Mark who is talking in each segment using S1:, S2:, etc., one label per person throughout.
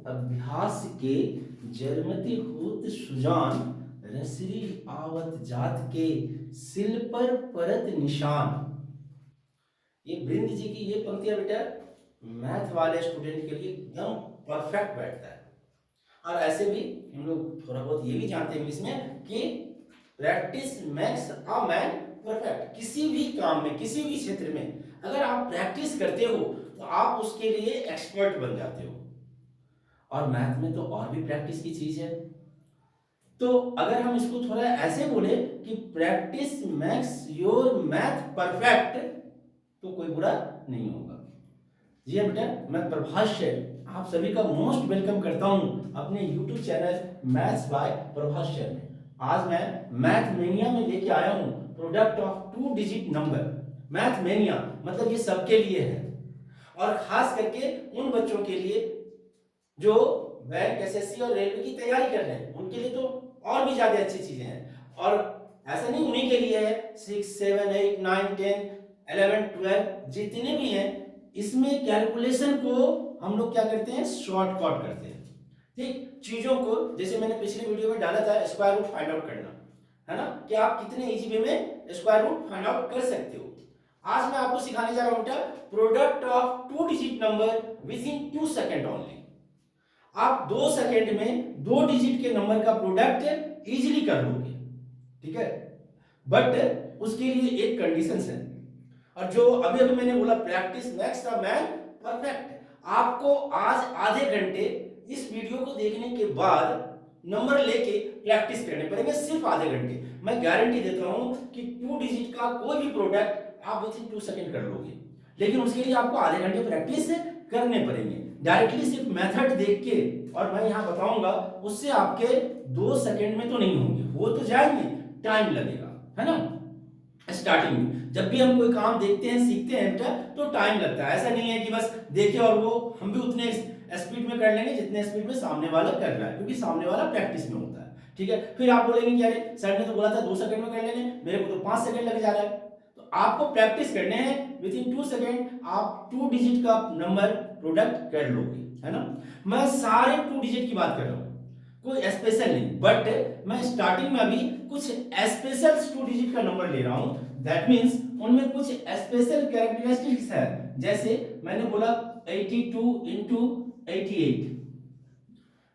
S1: अभ्यास के जरमति होत सुजान, रसरी आवत जात के सिल पर परत निशान। ये बृंद जी की ये पंक्तियां बेटा मैथ वाले स्टूडेंट के लिए एकदम परफेक्ट बैठता है। और ऐसे भी हम लोग थोड़ा बहुत ये भी जानते हैं इंग्लिश में कि practice makes a man perfect. किसी भी काम में, किसी भी क्षेत्र में अगर आप प्रैक्टिस करते हो तो आप उसके लिए एक्सपर्ट बन जाते हो। और मैथ में तो और भी प्रैक्टिस की चीज है। तो अगर हम इसको थोड़ा ऐसे बोले कि practice makes your math perfect, तो कोई बुरा नहीं होगा। जी हाँ बेटा, मैं प्रभाष आप सभी का मोस्ट वेलकम करता हूं अपने YouTube channel maths by Prabhash में। आज मैं मैथ मेनिया में लेके आया हूं product of 2 digit number. Math mania मतलब ये सबके लिए है, और खास करके उन बच्चों के लिए जो बैंक, एसएससी और रेलवे की तैयारी कर रहे हैं, उनके लिए तो और भी ज्यादा अच्छी चीजें हैं। और ऐसा नहीं उन्हीं के लिए है, 6, 7, 8, 9, 10, 11, 12 जितने भी हैं, इसमें कैलकुलेशन को हम लोग क्या करते हैं, शॉर्टकट करते हैं। ठीक, चीजों को जैसे मैंने पिछले वीडियो में डाला था स्क्वायर रूट फाइंड आउट करना, है ना, कि आप कितने इजी वे में स्क्वायर रूट फाइंड आउट कर सकते हो। आज मैं आपको सिखाने जा रहा हूं बेटा product of 2 digit number with in 2 second only. आप 2 सेकंड में 2 डिजिट के नंबर का प्रोडक्ट इजीली कर लोगे, ठीक है। बट उसके लिए एक कंडीशन है, और जो अभी अभी मैंने बोला practice makes the man perfect. आपको आज आधे घंटे इस वीडियो को देखने के बाद नंबर लेके प्रैक्टिस करने पड़ेंगे, सिर्फ आधे घंटे। मैं गारंटी देता हूं कि 2 डिजिट का कोई भी प्रोडक्ट आप विद इन 2 सेकंड कर लोगे, लेकिन उसके लिए आपको आधे घंटे प्रैक्टिस करने पड़ेंगे। डायरेक्टली सिर्फ मेथड देख के और मैं यहां बताऊंगा, उससे आपके 2 सेकंड में तो नहीं होंगे, हो तो जाएंगे, टाइम लगेगा, है ना। स्टार्टिंग में जब भी हम कोई काम देखते हैं, सीखते हैं बेटा, तो टाइम लगता है। ऐसा नहीं है कि बस देखे और वो हम भी उतने स्पीड में कर लेंगे जितने स्पीड में सामने वाला कर रहा है, क्योंकि सामने वाला प्रैक्टिस में होता है, ठीक है। फिर आप बोलेंगे कि अरे सर ने तो बोला था 2 सेकंड में कर लेने, मेरे को तो 5 सेकंड लग जा रहा है। तो आपको प्रैक्टिस करने हैं, विद इन 2 सेकंड आप 2 डिजिट का नंबर प्रोडक्ट कर लोगे, है ना। मैं सारे 2 डिजिट की बात कर रहा हूं, कोई स्पेशल नहीं, बट मैं स्टार्टिंग में अभी कुछ स्पेशल 2 डिजिट का नंबर ले रहा हूं। दैट मींस उनमें कुछ स्पेशल कैरेक्टरिस्टिक्स है। जैसे मैंने बोला 82 इंटू 88,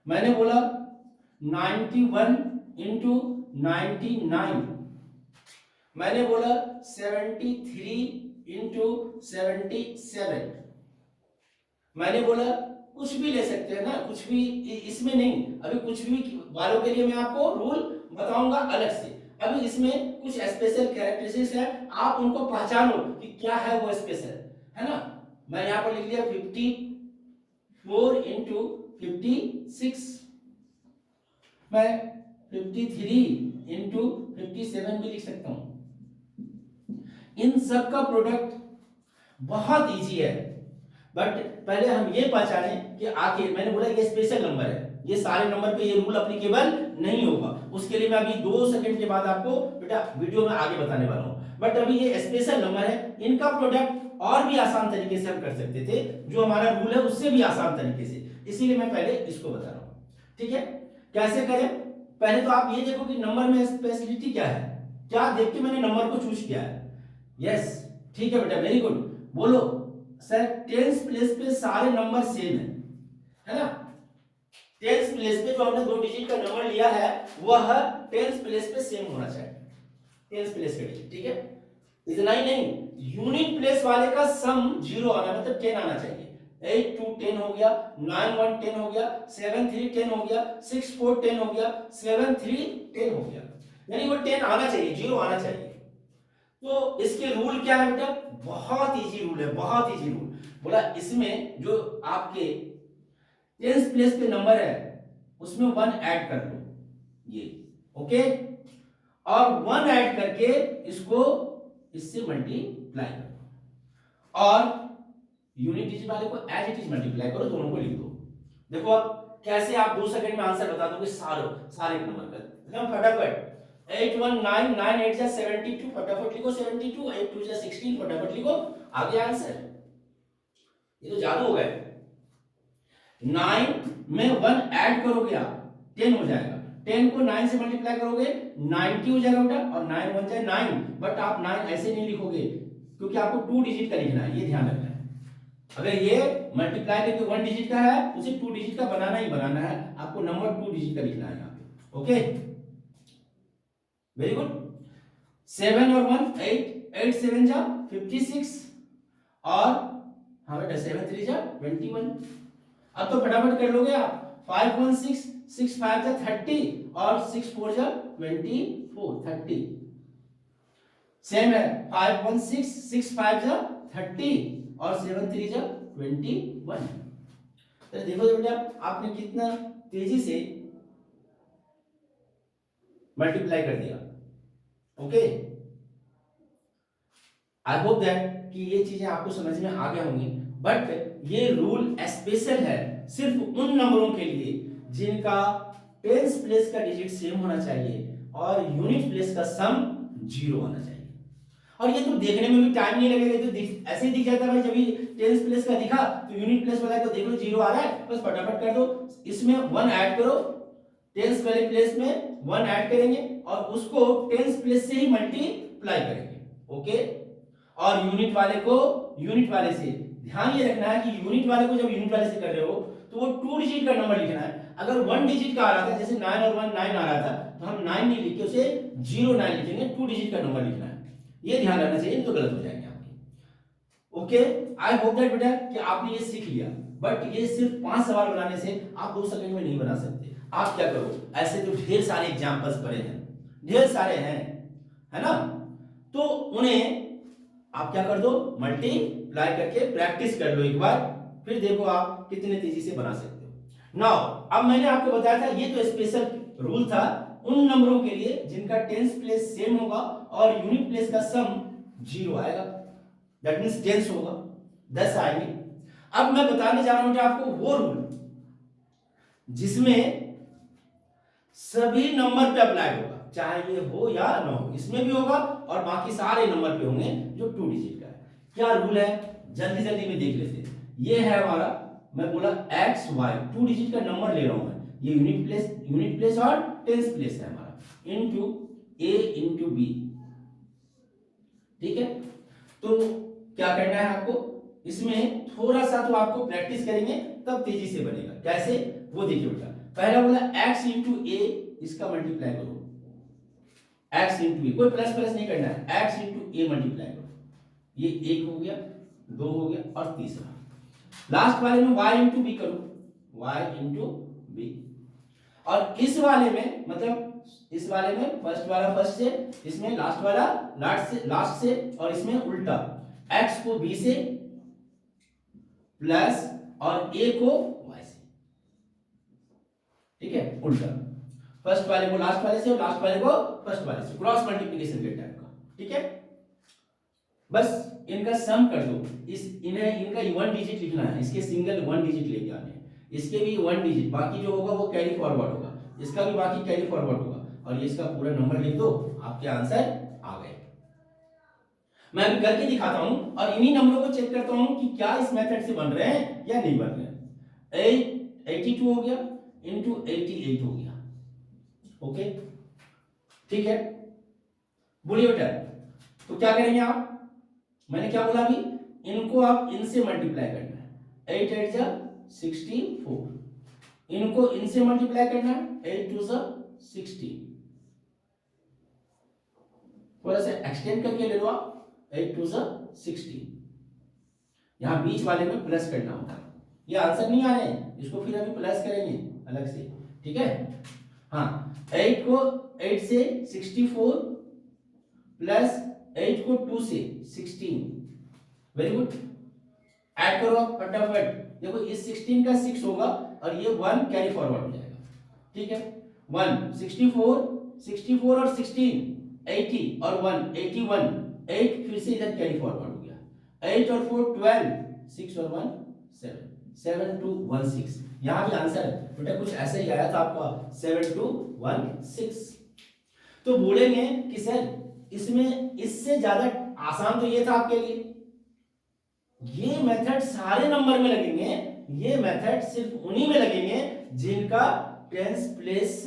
S1: मैंने बोला 91 इंटू 99, मैंने बोला 73 इंटू 77, मैंने बोला कुछ भी ले सकते हैं ना, कुछ भी इसमें नहीं, अभी कुछ भी वालों के लिए मैं आपको रूल बताऊंगा अलग से। अभी इसमें कुछ स्पेशल कैरेक्टरिस्टिक्स है, आप उनको पहचानो कि क्या है वो स्पेशल, है ना। मैं यहां पर लिख लिया 54 इंटू 56, मैं 53 इंटू 57 भी लिख सकता हूं। इन सब का प्रोडक्ट बहुत इजी है, बट पहले हम ये पहचाने कि आखिर मैंने बोला ये स्पेशल नंबर है, ये सारे नंबर पे ये रूल एप्लीकेबल नहीं होगा। उसके लिए मैं अभी 2 सेकंड के बाद आपको बेटा वीडियो में आगे बताने वाला हूं। बट अभी ये स्पेशल नंबर है, इनका प्रोडक्ट और भी आसान तरीके से हम कर सकते थे, जो हमारा रूल है उससे भी आसान तरीके से, इसीलिए मैं पहले इसको बता रहा हूं, ठीक है। कैसे करें, पहले तो आप ये देखो कि नंबर में स्पेशलिटी क्या है, क्या देख के मैंने नंबर को चूज किया है। यस, ठीक है बेटा, वेरी गुड। बोलो सर, टेंस प्लेस पे सारे नंबर सेम है ना। टेंस प्लेस पे जो हमने 2 डिजिट का नंबर लिया है वह टेंस प्लेस पे सेम होना चाहिए, टेंस प्लेस के लिए, ठीक है। इतना ही नहीं, यूनिट प्लेस वाले का सम 0 आना, मतलब 10 आना चाहिए। 8 2 10 हो गया, 9 1 10 हो गया, 7 3 10 हो गया, 6 4 10 हो गया, 7 3 10 हो गया, यानी वो 10 आना चाहिए, 0 आना चाहिए। तो इसके रूल क्या है बेटा, बहुत इजी रूल है, बहुत इजी रूल। बोला इसमें जो आपके टेंस प्लेस पे नंबर है उसमें 1 ऐड कर लो, ये ओके, और 1 ऐड करके इसको इससे मल्टीप्लाई करो, और यूनिट डिजिट वाले को एज इट इज मल्टीप्लाई करो, दोनों को लिख दो। देखो अब कैसे आप 2 सेकंड में आंसर बता दोगे सारे नंबर का, एकदम फटाफट। 819 9 8 जा 72, फटाफट लिखो 72, 8 2 जा 16, फटाफट लिखो, आ गया आंसर। ये तो जादू हो गया। 9 में 1 ऐड करोगे आप 10 हो जाएगा, 10 को 9 से मल्टीप्लाई करोगे 90 हो जाएगा बेटा, और 9 1 जाए 9, बट आप 9 ऐसे नहीं लिखोगे क्योंकि आपको 2 डिजिट का लिखना है, ये ध्यान रखना है। अगर ये मल्टीप्लाई करके 1 डिजिट का है उसे 2 डिजिट का बनाना ही बनाना है, आपको नंबर 2 डिजिट का लिखना है यहाँ पे। Okay, very good. 7 और 1 8, 8 7 जा 56, और हाँ बेटा 7 3 जा 21। अब तो फटाफट कर लोगे आप, 5 1 6, 6 5 जा 30, और 6 4 जा 24, 30। सेम है, 5 1 6, 6 5 जा 30, और 7 3 जा 21। तो देखो बेटा आपने कितना तेजी से मल्टीप्लाई कर दिया। ओके, आई होप दैट कि ये चीजें आपको समझ में आ गए होंगी, बट ये रूल स्पेशल है सिर्फ उन नंबरों के लिए जिनका टेंस प्लेस का डिजिट सेम होना चाहिए और यूनिट प्लेस का सम 0 होना चाहिए। और ये तो देखने में भी टाइम नहीं लगेगा, तो ऐसे ही दिख जाता है भाई, जब भी टेंस प्लेस का दिखा तो यूनिट प्लेस वाला को देख लो 0 आ रहा है, बस फटाफट कर दो, इसमें 1 ऐड करो, टेंस वाले प्लेस में 1 ऐड करेंगे और उसको टेंस प्लेस से ही मल्टीप्लाई करेंगे। ओके, और यूनिट वाले को यूनिट वाले से, ध्यान ये रखना है कि यूनिट वाले को जब यूनिट वाले से कर रहे हो तो वो 2 डिजिट का नंबर लिखना है। अगर 1 डिजिट का आ रहा था, जैसे 9 और 1 9 आ रहा था, तो हम 9 नहीं लिख के उसे 0 9 लिखेंगे, 2 डिजिट का नंबर लिखना है, ये ध्यान रखना चाहिए, तो गलत हो जाएंगे आपके। ओके, आई होप दैट बेटा कि आपने ये सीख लिया, बट ये सिर्फ 5 सवाल बनाने से आप 2 सेकंड में नहीं बना सकते। आप क्या करो, ऐसे तो ढेर सारे एग्जांपल्स पड़े हैं, ढेर सारे हैं, है ना, तो उन्हें आप क्या कर दो, मल्टीप्लाई करके प्रैक्टिस कर लो एक बार, फिर देखो आप कितने तेजी से बना सकते हो। नाउ अब मैंने आपको बताया था, ये तो स्पेशल रूल था उन नंबरों के लिए जिनका टेंस प्लेस सेम होगा और यूनिट प्लेस का सम 0 आएगा, दैट मींस टेंस होगा, 10 आएंगे। अब मैं बताने जा रहा हूं आपको वो रूल जिसमें सभी नंबर पे अप्लाई होगा, चाहे ये हो या ना हो, इसमें भी होगा और बाकी सारे नंबर पे होंगे जो 2 डिजिट का है। क्या रूल है, जल्दी जल्दी में देख लेते हैं। ये है हमारा, मैं बोला एक्स वाई, 2 डिजिट का नंबर ले रहा हूं मैं, ये यूनिट प्लेस और टेंस प्लेस है हमारा, इनटू ए इनटू बी। ठीक है, तो क्या करना है आपको, इसमें थोड़ा सा तो आपको प्रैक्टिस करेंगे तब तेजी से बनेगा। कैसे, वो देखिए बेटा, पहला बोला x इंटू ए, इसका मल्टीप्लाई करो, x इंटू ए, कोई प्लस प्लस नहीं करना है, x इंटू ए मल्टीप्लाई करो, ये 1 हो गया, 2 हो गया, और तीसरा लास्ट वाले में y इंटू बी करो, y इंटू बी, और इस वाले में मतलब इस वाले में फर्स्ट वाला फर्स्ट से, इसमें लास्ट वाला लास्ट से, और इसमें उल्टा, x को b से प्लस और a को y से। ठीक है, उल्टा, फर्स्ट वाले को लास्ट वाले से और लास्ट वाले को फर्स्ट वाले से, क्रॉस मल्टीप्लिकेशन के टाइप का। ठीक है, बस इनका सम कर दो, इनका 1 डिजिट लिखना है, इसके सिंगल 1 डिजिट लेके आने हैं, इसके भी 1 डिजिट, बाकी जो होगा वो कैरी फॉरवर्ड होगा, इसका भी बाकी कैरी फॉरवर्ड होगा, और ये इसका पूरा नंबर लिख दो, आपके आंसर आ गए। मैं अभी करके दिखाता हूं और इन्हीं नंबरों को चेक करता हूं कि क्या इस मेथड से बन रहे हैं या नहीं बन रहे हैं। 82 हो गया इंटू 88 हो गया। ओके, ठीक है, बोलिए बेटा, तो क्या करेंगे आप, मैंने क्या बोला अभी, इनको आप इनसे मल्टीप्लाई करना है, 8 8 जा 64, इनको इनसे मल्टीप्लाई करना है, 8 2 जा 16, थोड़ा सा एक्सटेंड करके ले लो आप, 8 2 जा 16, यहां बीच वाले में प्लस करना होगा, ये आंसर नहीं आ रहे हैं, इसको फिर अभी प्लस करेंगे अलग से। ठीक है, हाँ, 8 को 8 से 64 प्लस 8 को 2 से 16, वेरी गुड, ऐड करो फटाफट, देखो इस 16 का 6 होगा और ये 1 कैरी फॉरवर्ड हो जाएगा। ठीक है, 1 64 और 16 80 और 1 81, 8 फिर से इधर कैरी फॉरवर्ड हो गया, 8 और 4 12, 6 और 1 7, 7 2 1 6, यहां भी आंसर बेटा कुछ ऐसे ही आया था आपका, 7 2 1 6। तो बोलेंगे कि सर इसमें इससे ज्यादा आसान तो ये था आपके लिए, ये मेथड सारे नंबर में लगेंगे ये मेथड सिर्फ उन्हीं में लगेंगे जिनका टेंस प्लेस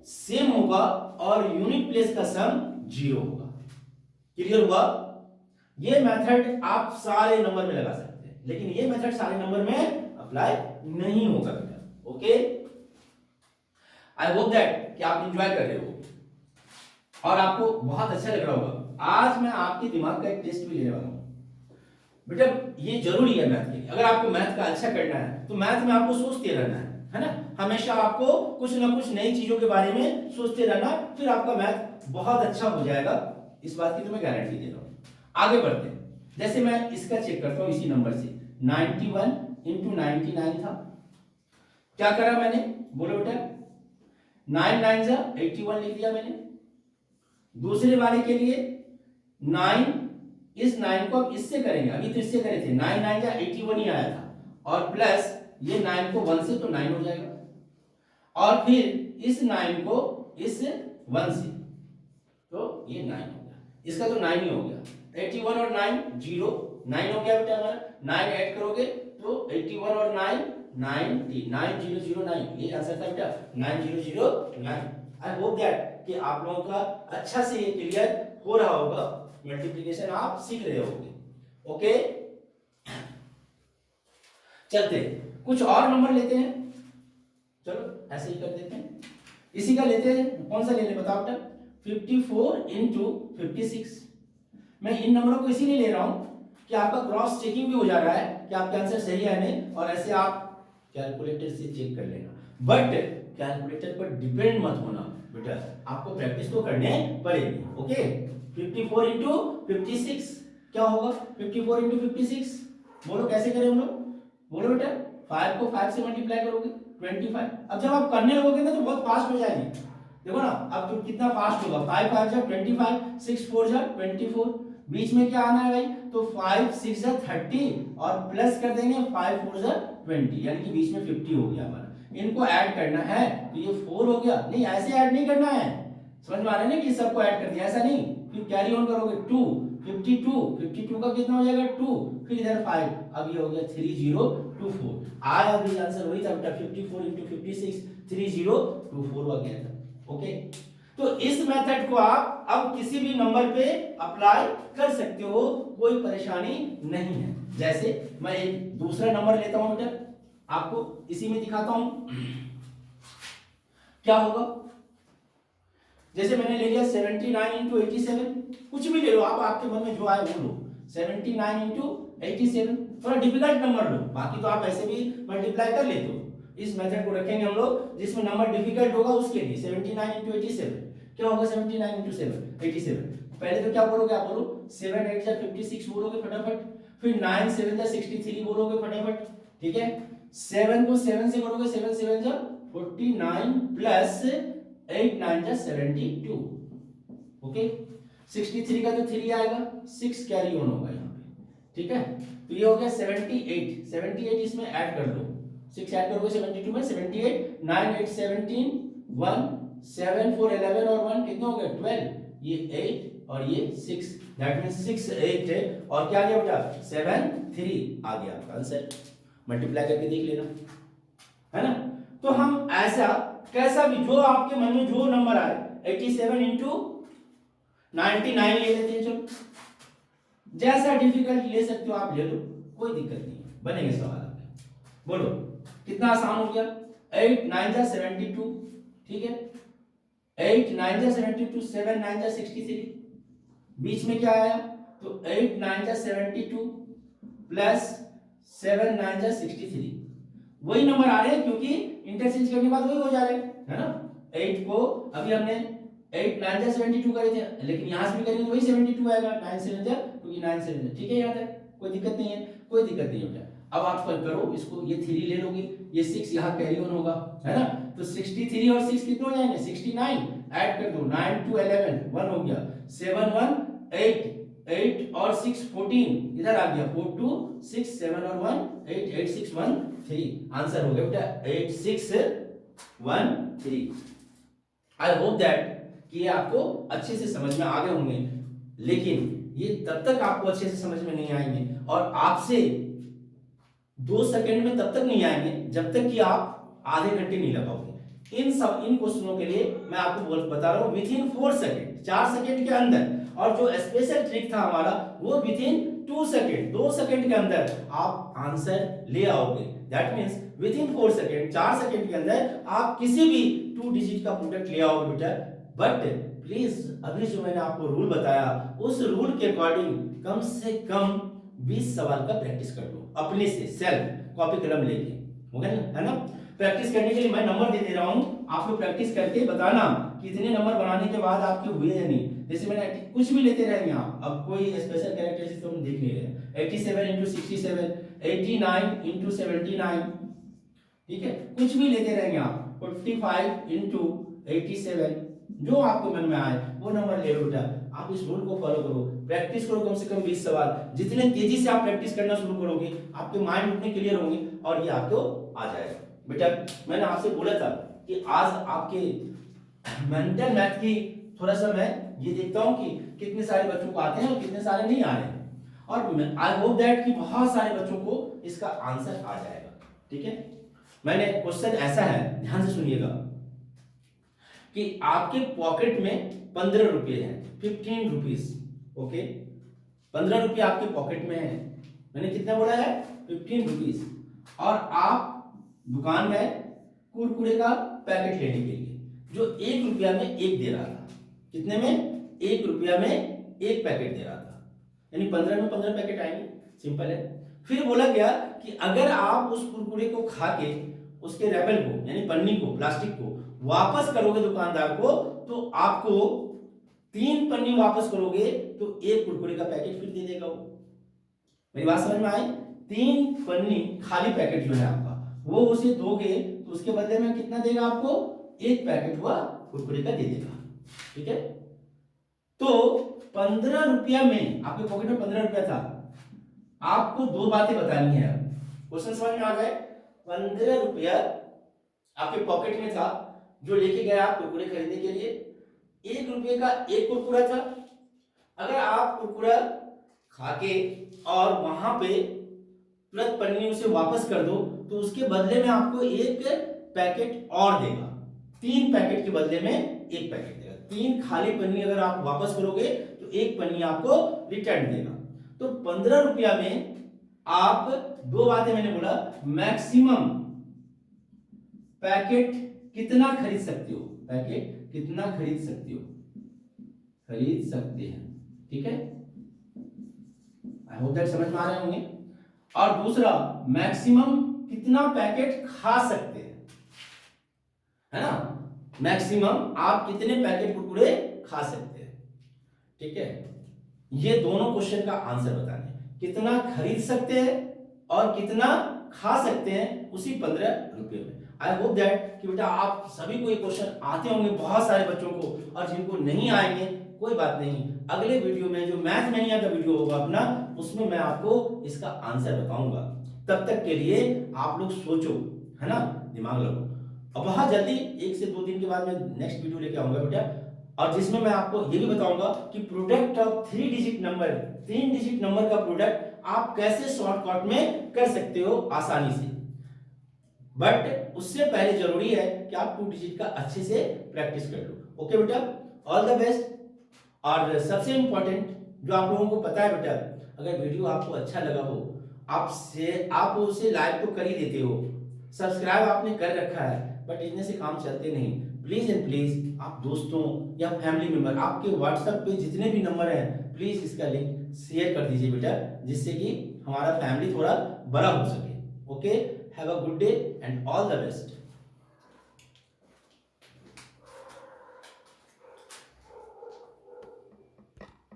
S1: सेम होगा और यूनिट प्लेस का सम 0 होगा। क्लियर हुआ? ये मेथड आप सारे नंबर में लगा सकते हैं, लेकिन ये मेथड सारे नंबर में अप्लाई नहीं होगा बेटा। ओके, आई होप दैट कि आप एंजॉय कर रहे हो और आपको बहुत अच्छा लग रहा होगा। आज मैं आपके दिमाग का एक टेस्ट भी लेने वाला हूं बेटा। ये जरूरी है मैथ के लिए। अगर आपको मैथ का अच्छा करना है तो मैथ में आपको सोचते रहना है ना। हमेशा आपको कुछ ना कुछ नई चीजों के बारे में सोचते रहना, फिर आपका मैथ बहुत अच्छा हो जाएगा। इस बात की तो मैं गारंटी दे रहा हूं। आगे बढ़ते हैं। जैसे मैं इसका चेक करता हूं इसी नंबर से, 91 इंटू 99 था। क्या करा मैंने, बोलो बेटा? 9 9 जा 81 लिख दिया मैंने। दूसरे वाले के लिए 9, इस 9 को अब इससे करेंगे, अभी तो इससे करे थे। 9 9 जा 81 ही आया था, और प्लस ये 9 को 1 से तो 9 हो जाएगा, और फिर इस 9 को इस 1 से तो ये 9 हो गया। इसका तो 9 ही हो गया। 81 और 9 0, 9 हो गया बेटा हमारा। 9 ऐड करोगे तो 81 और 9 90, 9009, ये आंसर था बेटा 9009। आई होप दैट कि आप लोगों का अच्छा से ये क्लियर हो रहा होगा, मल्टीप्लिकेशन आप सीख रहे होंगे। ओके, चलते कुछ और नंबर लेते हैं। चलो ऐसे ही कर देते हैं। इसी का लेते हैं, कौन सा ले लें बताओ बेटा? 54 इंटू 56। मैं इन नंबरों को इसीलिए ले रहा हूं कि आपका क्रॉस चेकिंग भी हो जा रहा है कि आपका आंसर सही है नहीं, और ऐसे आप कैलकुलेटर से चेक कर लेना। बट कैलकुलेटर पर डिपेंड मत होना बेटा, आपको प्रैक्टिस तो करने पड़ेगी। ओके, 54 इंटू 56 क्या होगा? 54 इंटू 56 बोलो कैसे करें हम लोग? बोलो बेटा, 5 को 5 से मल्टीप्लाई करोगे 25। अब जब आप करने लगोगे ना तो बहुत फास्ट हो जाएगी। देखो ना अब तो कितना फास्ट होगा। 5 5 जा 25, 6 4 जा 24, बीच में क्या आना है भाई? तो 5 6 जा 30 और प्लस कर देंगे 5 4 जा 20, यानी कि बीच में 50 हो गया हमारा। इनको ऐड करना है तो ये 4 हो गया। नहीं ऐसे ऐड नहीं करना है, समझ में आ रहा है ना कि सबको ऐड कर दिया, ऐसा नहीं। फिर कैरी ऑन करोगे 2, 52 का कितना हो जाएगा 2, फिर इधर 5, अब ये हो गया 3024। आया अभी आंसर वही था बेटा, 54 इंटू 56 3024 आ गया था। ओके, तो इस मेथड को आप अब किसी भी नंबर पे अप्लाई कर सकते हो, कोई परेशानी नहीं है। जैसे मैं एक दूसरा नंबर लेता हूं बेटा, आपको इसी में दिखाता हूं क्या होगा। जैसे मैंने ले लिया 79 इंटू 87, कुछ भी ले लो आप, आपके मन में जो आए वो लो। 79 इंटू 87, थोड़ा डिफिकल्ट नंबर लो, बाकी तो आप ऐसे भी मल्टीप्लाई कर लेते हो। इस मेथड को रखेंगे हम लोग जिसमें नंबर डिफिकल्ट होगा उसके लिए। 79 इंटू 87 क्या होगा? 79 इंटू 7 87। पहले तो क्या बोलोगे आप? बोलो 7 8 जा 56 बोलोगे फटाफट, फिर 9 7 जा 63 बोलोगे फटाफट। ठीक है, 7 को 7 से करोगे 7 7 जा 49 प्लस 8 9 जा 72। ओके, 63 का तो 3 आएगा, 6 कैरी ऑन होगा यहाँ पे। ठीक है, तो ये हो गया 78। 78 इसमें ऐड कर दो, 6 ऐड करोगे 72 में 78, 9 8 17 1 7 4 11 और 1 कितना हो गया 12, ये 8 और ये 6, दैट मींस 6 8 है, और क्या आ गया बेटा 7 3 आ गया आपका आंसर। मल्टीप्लाई करके देख लेना, है ना। तो हम ऐसा कैसा भी जो आपके मन में जो नंबर आए, 87 इंटू 99 ले लेते हैं। चलो जैसा डिफिकल्ट ले सकते हो आप ले लो, कोई दिक्कत नहीं है, बनेंगे सवाल आपके। बोलो कितना आसान हो गया। 8 9 जा 72, ठीक है, 8 9 जा 72, 7 9 जा 63, बीच में क्या आया? तो 8 9 जा 72 प्लस 7 9 जा 63, वही नंबर आ रहे हैं क्योंकि इंटरचेंज करने के बाद वही हो जा रहे हैं, है ना। 8 को अभी हमने 8 9 जा 72 करे थे, लेकिन यहां से भी करेंगे तो वही 72 आएगा। 9 7 जा क्योंकि 9 7 जा, ठीक है, याद है, कोई दिक्कत नहीं है, कोई दिक्कत नहीं है। अब आप करो इसको, ये 3 ले लोगे, ये 6 यहाँ कैरी ऑन होगा, है ना। तो 63 और 6 कितने हो जाएंगे 69, ऐड कर दो 9 2 11 1 हो गया, 7 1 8 8 और 6 14, इधर आ गया 4 2 6 7 और 1 8 8 6 1 3, आंसर हो गया बेटा 8 6 1 3। आई होप दैट कि ये आपको अच्छे से समझ में आ गए होंगे, लेकिन ये तब तक आपको अच्छे से समझ में नहीं आएंगे और आपसे 2 सेकंड में तब तक नहीं आएंगे जब तक कि आप आधे घंटे नहीं लगाओगे। इन क्वेश्चनों के लिए मैं आपको बता रहा हूँ विथ इन 4 सेकेंड, 4 सेकेंड के अंदर। और जो स्पेशल ट्रिक था हमारा वो विथ इन 2 सेकेंड, 2 सेकेंड के अंदर आप आंसर ले आओगे। That means with in 4 second, 4 second के अंदर आप किसी भी 2 डिजिट का प्रोडक्ट ले आओगे बेटा। बट प्लीज अभी जो मैंने आपको रूल बताया उस रूल के अकॉर्डिंग कम से कम 20 सवाल का प्रैक्टिस कर लो अपने से, सेल्फ कॉपी कलम लेके, हो गया है ना। प्रैक्टिस करने के लिए मैं नंबर दे रहा हूं, आप लोग प्रैक्टिस करके बताना कि इतने नंबर बनाने के बाद आपके हुए या नहीं। जैसे मैंने कुछ भी लेते रहेंगे आप, अब कोई स्पेशल कैरेक्टरिस्टिक तो हम देख नहीं रहे। 87 इंटू 67, 89 इंटू 79, ठीक है, कुछ भी लेते रहेंगे आप। 45 इंटू 87, जो आपको मन में आए वो नंबर ले लो बेटा। आप इस रूल को फॉलो करो, प्रैक्टिस करो कम से कम 20 सवाल। जितने तेजी से आप प्रैक्टिस करना शुरू करोगे आपके माइंड उतने क्लियर होंगे और ये आपको आ जाएगा बेटा। मैंने आपसे बोला था कि आज आपके मेंटल मैथ की थोड़ा सा मैं ये देखता हूं कि कितने सारे बच्चों को आते हैं और कितने सारे नहीं आ रहे हैं, और आई होप दैट कि बहुत सारे बच्चों को इसका आंसर आ जाएगा। ठीक है, मैंने क्वेश्चन ऐसा है, ध्यान से सुनिएगा कि आपके पॉकेट में 15 रुपये है, 15 रुपीज। ओके, 15 रुपये आपके पॉकेट में है। मैंने कितना बोला है? 15 रुपीज। और आप दुकान में कुरकुरे का पैकेट लेने के लिए, जो 1 रुपया में एक दे रहा था। कितने में? 1 रुपया में एक पैकेट दे रहा था, यानी 15 में 15 पैकेट आएंगे। सिंपल है। फिर बोला गया कि अगर आप उस कुरकुरे को खा के उसके रैपल को, यानी पन्नी को, प्लास्टिक को वापस करोगे दुकानदार को, तो आपको 3 पन्नी वापस करोगे तो 1 कुरकुरे का पैकेट फिर दे देगा वो। मेरी बात समझ में आई? 3 पन्नी खाली पैकेट जो है आपका, वो उसे दोगे तो उसके बदले में कितना देगा आपको? 1 पैकेट हुआ कुरकुरे का दे देगा। ठीक है, तो 15 रुपया में, आपके पॉकेट में 15 रुपया था, आपको 2 बातें बतानी है। क्वेश्चन समझ में आ गए? 15 रुपया आपके पॉकेट में था, जो लेके गए आप कुरकुरे खरीदने के लिए। 1 रुपये का एक कुरकुरा था। अगर आप कुरकुरा खाके और वहां पे तुरंत पन्नी उसे वापस कर दो तो उसके बदले में आपको 1 पैकेट और देगा। 3 पैकेट के बदले में 1 पैकेट देगा। 3 खाली पन्नी अगर आप वापस करोगे तो 1 पन्नी आपको रिटर्न देगा। तो 15 रुपया में आप 2 बातें मैंने बोला, मैक्सिमम पैकेट कितना खरीद सकते हो, पैकेट कितना खरीद सकते हो, खरीद सकते हैं। ठीक है, आई होप दैट समझ में आ रहे होंगे। और दूसरा, मैक्सिमम कितना पैकेट खा सकते हैं, है ना। मैक्सिमम आप कितने पैकेट कुरकुरे खा सकते हैं। ठीक है, ये दोनों क्वेश्चन का आंसर बताने, कितना खरीद सकते हैं और कितना खा सकते हैं उसी 15 रुपये में। आई होप दैट कि बेटा आप सभी को ये क्वेश्चन आते होंगे, बहुत सारे बच्चों को, और जिनको नहीं आएंगे कोई बात नहीं, अगले वीडियो में जो मैथ मैनिया का वीडियो होगा अपना, उसमें मैं आपको इसका आंसर बताऊंगा। तब तक के लिए आप लोग सोचो, है ना, दिमाग लगाओ। अब बहुत जल्दी 1 से 2 दिन के बाद मैं नेक्स्ट वीडियो लेके आऊंगा बेटा, और जिसमें मैं आपको ये भी बताऊंगा कि product of 3 digit number, 3 digit number का प्रोडक्ट आप कैसे शॉर्टकट में कर सकते हो आसानी से। बट उससे पहले जरूरी है कि आप 2 डिजिट का अच्छे से प्रैक्टिस कर लो। ओके बेटा, ऑल द बेस्ट। और सबसे इंपॉर्टेंट जो आप लोगों को पता है बेटा, अगर वीडियो आपको अच्छा लगा हो, आप उसे लाइक तो कर ही देते हो, सब्सक्राइब आपने कर रखा है, बट इतने से काम चलते नहीं। प्लीज एंड प्लीज आप दोस्तों या फैमिली मेंबर, आपके व्हाट्सएप पे जितने भी नंबर हैं, प्लीज इसका लिंक शेयर कर दीजिए बेटा, जिससे कि हमारा फैमिली थोड़ा बड़ा हो सके। Okay, have a good day and all the best.